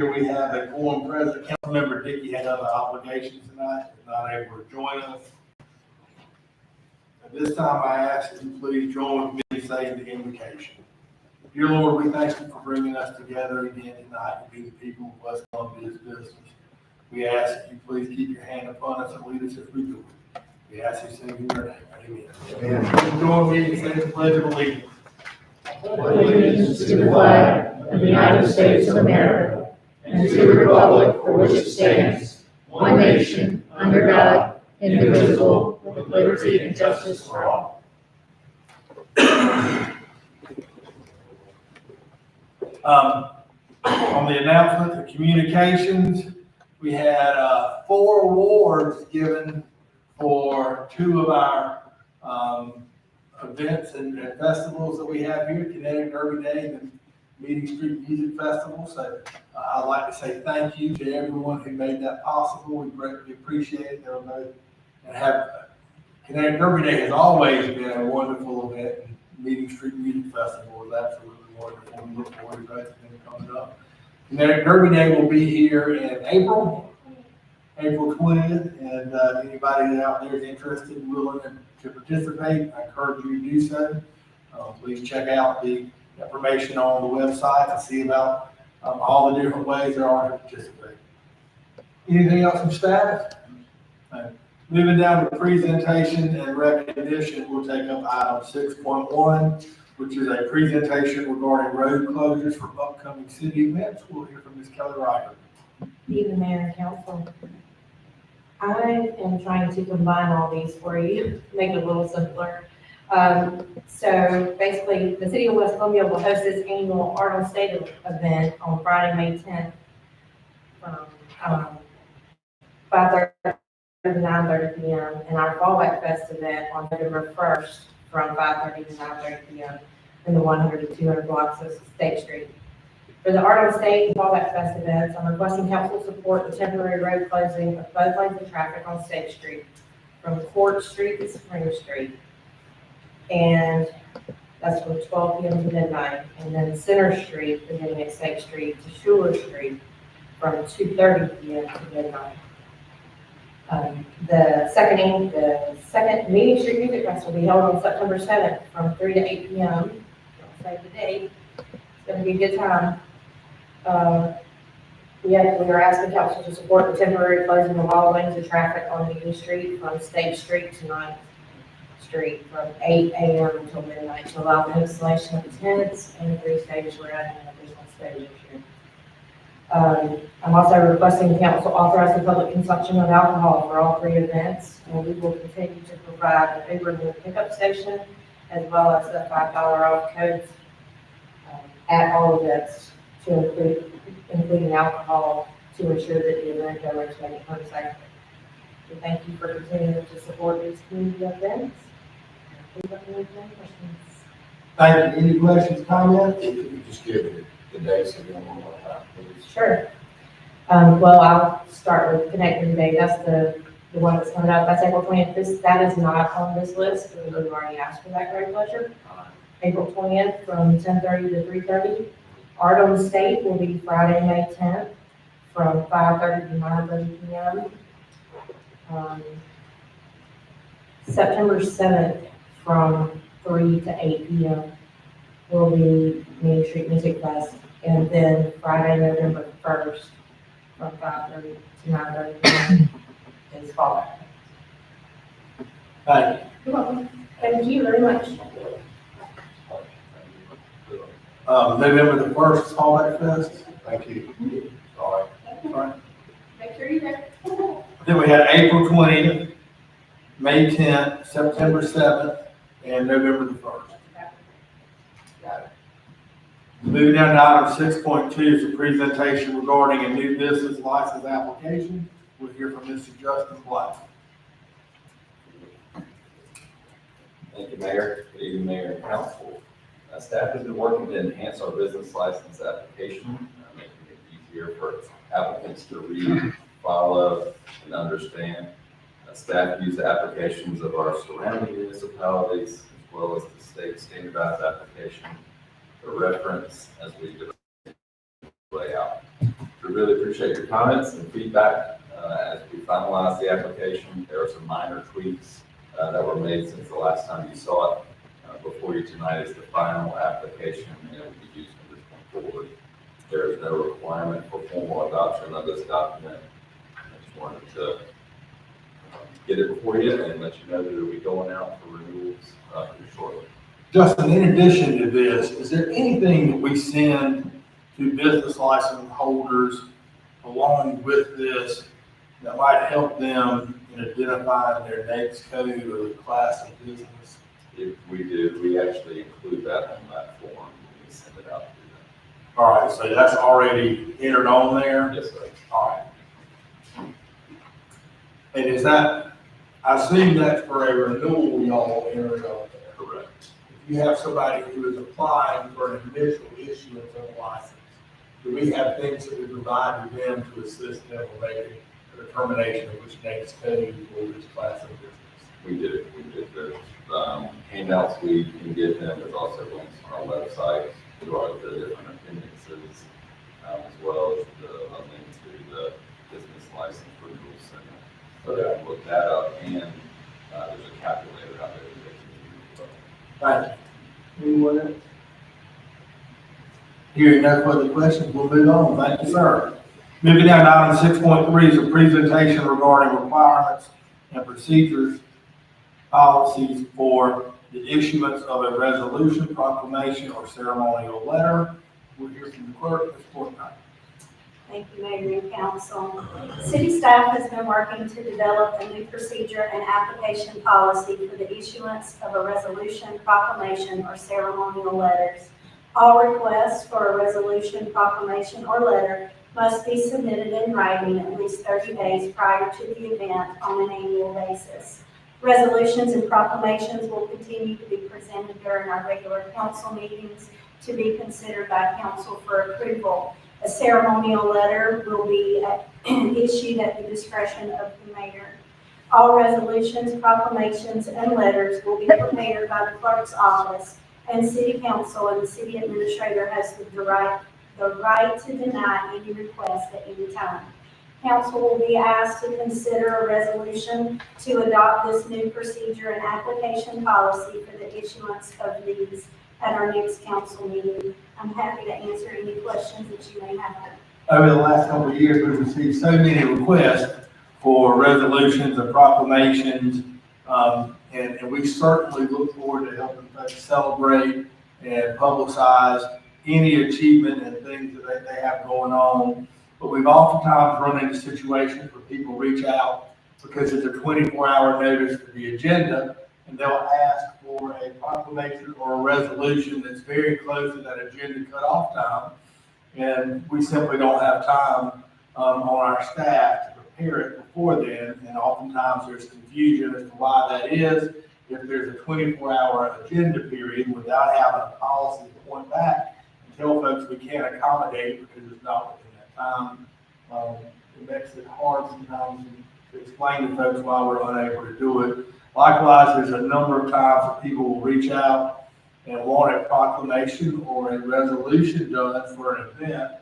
Here we have a quorum present. Councilmember Dickey had other obligations tonight, is not able to join us. At this time, I ask that you please join with me saying the invocation. Dear Lord, we thank you for bringing us together again tonight to be the people of West Columbia's business. We ask that you please keep your hand upon us and lead us as we do it. We ask you in your name. Amen. Amen. Join me in saying the pledge of allegiance. Allegiance to the flag of the United States of America and to the republic for which it stands, one nation, under God, indivisible, with liberty and justice for all. On the announcement of communications, we had 4 awards given for 2 of our events and festivals that we have here, Kinetic Derby Day and Meeting Street Music Festival. So I'd like to say thank you to everyone who made that possible. We greatly appreciate it. Kinetic Derby Day has always been a wonderful event, and Meeting Street Music Festival is absolutely wonderful. We look forward to it coming up. Kinetic Derby Day will be here in April 20th, and anybody that out there is interested and willing to participate, I encourage you to do so. Please check out the information on the website and see about all the different ways there are to participate. Anything else from staff? Moving down to presentation and recognition, we'll take up item 6.1, which is a presentation regarding road closures for upcoming city events. We'll hear from Ms. Kelly Ryder. Good evening, Mayor and Council. I am trying to combine all these for you, make it a little simpler. So basically, the City of West Columbia will host its annual Art on State event on Friday, May 10th from 5:30 to 9:30 p.m. and our Fallback Fest event on November 1st from 5:30 to 9:30 p.m. in the 100 to 200 blocks of State Street. For the Art on State and Fallback Fest events, I'm requesting council support the temporary road closing of both lanes of traffic on State Street from Court Street to Spring Street. And that's from 12 p.m. to midnight. And then Center Street, beginning at State Street to Schuler Street from 2:30 p.m. to midnight. The second Meeting Street Music Festival will be held on September 7th from 3 to 8 p.m. Don't save the date. It's going to be a good time. We are asking council to support the temporary closing of all lanes of traffic on Meeting Street from State Street to 9th Street from 8 a.m. until midnight to allow the installation of tents and 3 stages. We're adding an additional stage this year. I'm also requesting council authorize the public consumption of alcohol for all 3 events, and we will continue to provide a Uber and pickup station as well as the $5 off codes at all events to including alcohol to ensure that the event goers make it home safely. We thank you for continuing to support these community events. Please let me know if you have any questions. Thank you. Any questions, comments? If you could just give the dates again one more time, please. Sure. Well, I'll start with Connecting Day. That's the one that's coming up. That's April 20th. That is not on this list, because we've already asked for that great pleasure. April 20th from 10:30 to 3:30. Art on the State will be Friday, May 10th from 5:30 to 9:30 p.m. September 7th from 3 to 8 p.m. will be Main Street Music Fest. And then Friday, November 1st from 5:30 to 9:30 p.m. is Fallback. Thank you. You're welcome. Thank you very much. November the 1st is Fallback Fest. Thank you. All right. Make sure you're there. Then we had April 20th, May 10th, September 7th, and November the 1st. Got it. Moving down to item 6.2 is a presentation regarding a new business license application. We'll hear from Mr. Justin Black. Thank you, Mayor. Good evening, Mayor and Council. Staff has been working to enhance our business license application, making it easier for applicants to read, follow, and understand. Staff use the applications of our surrounding municipalities as well as the state standardized application for reference as we develop layout. The We really appreciate your comments and feedback as we finalize the application. There are some minor tweaks that were made since the last time you saw it. Before you tonight is the final application, and it will be used from this point forward. There is no requirement for formal adoption of this document. I just wanted to get it before you and let you know that it will be going out for renewals here shortly. Justin, in addition to this, is there anything that we send to business license holders along with this that might help them in identifying their NAICS code or the class of business? If we do, we actually include that on that form when we send it out to them. All right, so that's already entered on there? Yes, sir. All right. And is that, I assume that's for a renewal, y'all enter it on there? Correct. If you have somebody who is applying for an initial issuance of a license, do we have things that we provide to them to assist them in making a determination of which NAICS code or which class of business? We did. There's handouts we can give them. There's also links on our website to the different appendixes, as well as the link to the business license renewal center. So they can look that up, and there's a calculator out there that they can use. Thank you. Anyone else? Hearing no further questions, we'll move on. Thank you, sir. Moving down to item 6.3 is a presentation regarding requirements and procedures, policies for the issuance of a resolution, proclamation, or ceremonial letter. We'll hear from the clerk, Ms. Fortnite. Thank you, Mayor and Council. City staff has been working to develop a new procedure and application policy for the issuance of a resolution, proclamation, or ceremonial letters. All requests for a resolution, proclamation, or letter must be submitted in writing at least 30 days prior to the event on an annual basis. Resolutions and proclamations will continue to be presented during our regular council meetings to be considered by council for approval. A ceremonial letter will be issued at the discretion of the mayor. All resolutions, proclamations, and letters will be prepared by the clerk's office, and city council and the city administrator has the right to deny any request at any time. Council will be asked to consider a resolution to adopt this new procedure and application policy for the issuance of these at our next council meeting. I'm happy to answer any questions that you may have. Over the last couple of years, we've received so many requests for resolutions and proclamations, and we certainly look forward to helping folks celebrate and publicize any achievement and things that they have going on. But we've oftentimes run into situations where people reach out because it's a 24-hour notice for the agenda, and they'll ask for a proclamation or a resolution that's very close to that agenda cutoff time. And we simply don't have time on our staff to prepare it before then. And oftentimes there's confusion as to why that is. If there's a 24-hour agenda period without having a policy to point back and tell folks we can't accommodate because it's not within that time, it makes it hard sometimes to explain to folks why we're unable to do it. Likewise, there's a number of times that people will reach out and want a proclamation or a resolution done for an event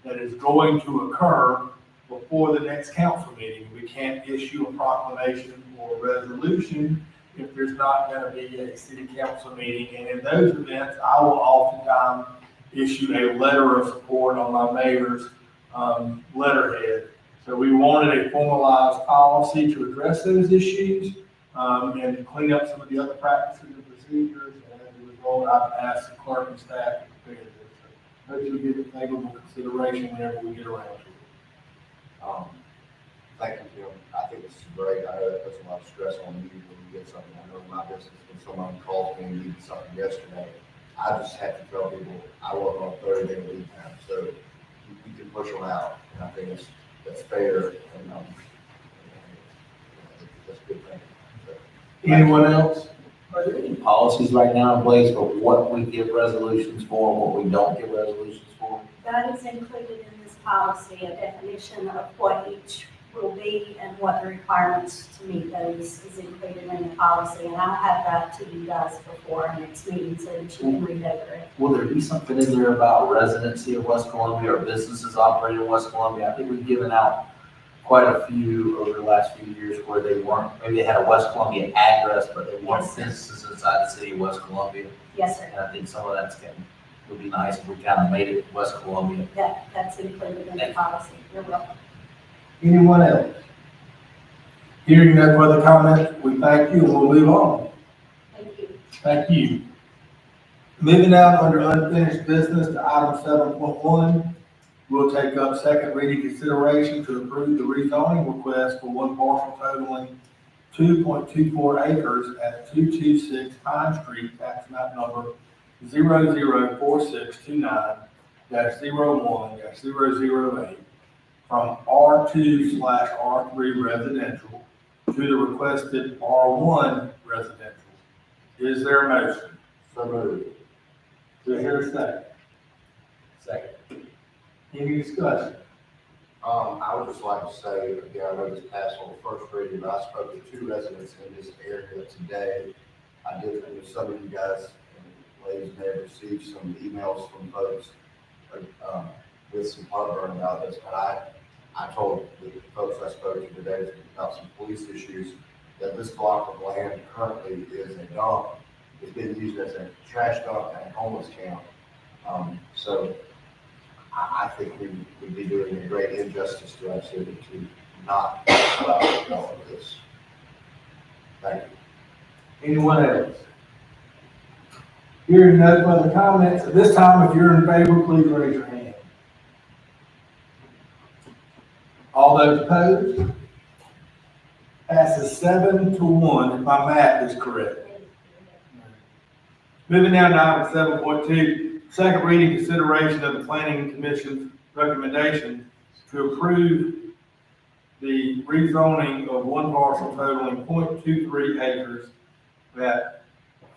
that is going to occur before the next council meeting. We can't issue a proclamation or a resolution if there's not going to be a city council meeting. And in those events, I will oftentimes issue a letter of support on my mayor's letterhead. So we wanted a formalized policy to address those issues and to clean up some of the other practices and procedures. And as a result, I've asked the clerk and staff to prepare this. So hopefully give it favorable consideration whenever we get around to it. Thank you, Jim. I think this is great. I know that puts a lot of stress on you when you get something. I know in my business, when someone calls me and needs something yesterday, I just have to tell people I work on a 30-day lead time. So you can push them out. And I think that's fair. And that's a good thing. So, Anyone else? Are there any policies right now in place for what we give resolutions for and what we don't give resolutions for? That is included in this policy, a definition of what each will be and what the requirements to meet those is included in the policy. And I'll have that to you guys before our next meeting so that you can read over it. Will there be something in there about residency of West Columbia or businesses operating in West Columbia? I think we've given out quite a few over the last few years where they weren't, maybe they had a West Columbia address, but they weren't Yes. businesses inside the city of West Columbia. Yes, sir. And I think some of that's would be nice if we kind of made it West Columbia. That's included in the policy. You're welcome. Anyone else? Hearing no further comments, we thank you and we'll move on. Thank you. Thank you. Moving down under unfinished business to item 7.1, we'll take up second reading consideration to approve the rezoning request for one parcel totaling 2.24 acres at 226 Pine Street, tax map number 004629-01-008, from R2/R3 residential to the requested R1 residential. Is there a motion? So moved. Do I hear a second? Second. Any discussion? I would just like to say, again, I know this passed on the first reading, but I spoke to 2 residents in this area today. I did, and some of you guys, and ladies, may have received some emails from folks, with some heartburn about this, but I told the folks I spoke to today about some police issues, that this block of land currently is a dump. It's been used as a trash dump and homeless camp. So I think we would be doing a great injustice to our city to not allow all of this. Thank you. Anyone else? Hearing no further comments, at this time, if you're in favor, please raise your hand. All those opposed? Passes 7-1, if my math is correct. Moving down to item 7.2, second reading consideration of the planning commission's recommendation to approve the rezoning of one parcel totaling 0.23 acres at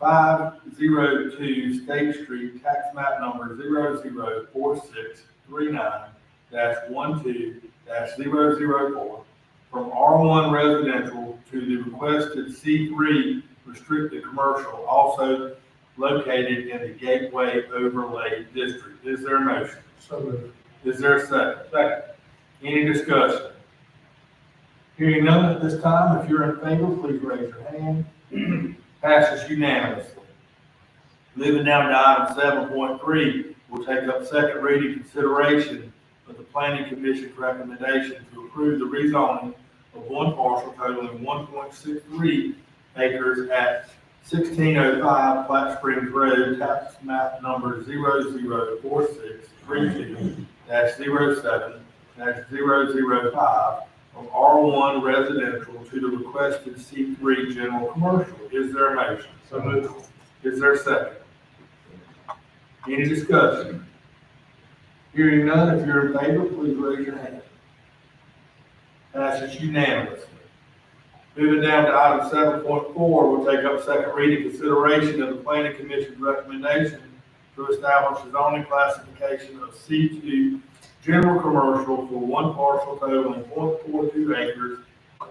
502 State Street, tax map number 004639-12-004, from R1 residential to the requested C3 restricted commercial, also located in the Gateway Overlay District. Is there a motion? So moved. Is there a second? Second. Any discussion? Hearing none at this time, if you're in favor, please raise your hand. Passes unanimously. Moving down to item 7.3, we'll take up second reading consideration of the planning commission's recommendation to approve the rezoning of one parcel totaling 1.63 acres at 1605 Platte Springs Road, tax map number 004632-07-005, from R1 residential to the requested C3 general commercial. Is there a motion? So moved. Is there a second? Any discussion? Hearing none, if you're in favor, please raise your hand. Passes unanimously. Moving down to item 7.4, we'll take up second reading consideration of the planning commission's recommendation to establish a zoning classification of C2 general commercial for one parcel totaling 0.42 acres,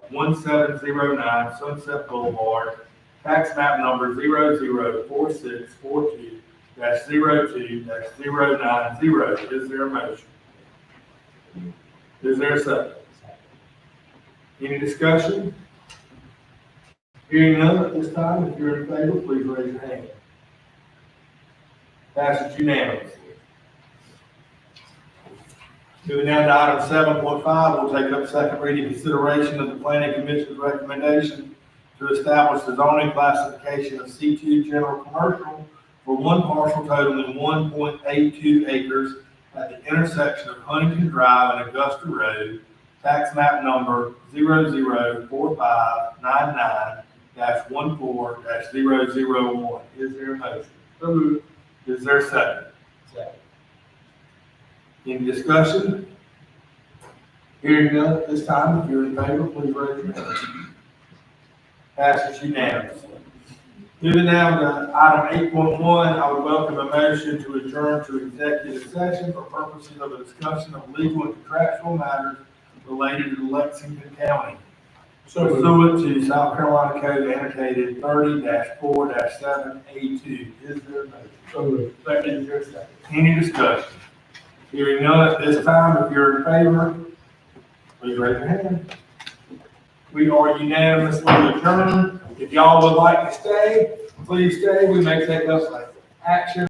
1709 Sunset Boulevard, tax map number 004642-02-090. Is there a motion? Is there a second? Any discussion? Hearing none at this time, if you're in favor, please raise your hand. Passes unanimously. Moving down to item 7.5, we'll take up second reading consideration of the planning commission's recommendation to establish the zoning classification of C2 general commercial for one parcel totaling 1.82 acres at the intersection of Huntington Drive and Augusta Road, tax map number 004599-14-001. Is there a motion? So moved. Is there a second? Second. Any discussion? Hearing none at this time, if you're in favor, please raise your hand. Passes unanimously. Moving down to item 8.1, I would welcome a motion to adjourn to executive session for purposes of a discussion of legal and contractual matters related to Lexington County. Pursuant to South Carolina Code annotated 30-4-7A2. Is there a motion? Second, is there a second? Any discussion? Hearing none at this time, if you're in favor, please raise your hand. We are unanimously adjourned. If y'all would like to stay, please stay. We may take up action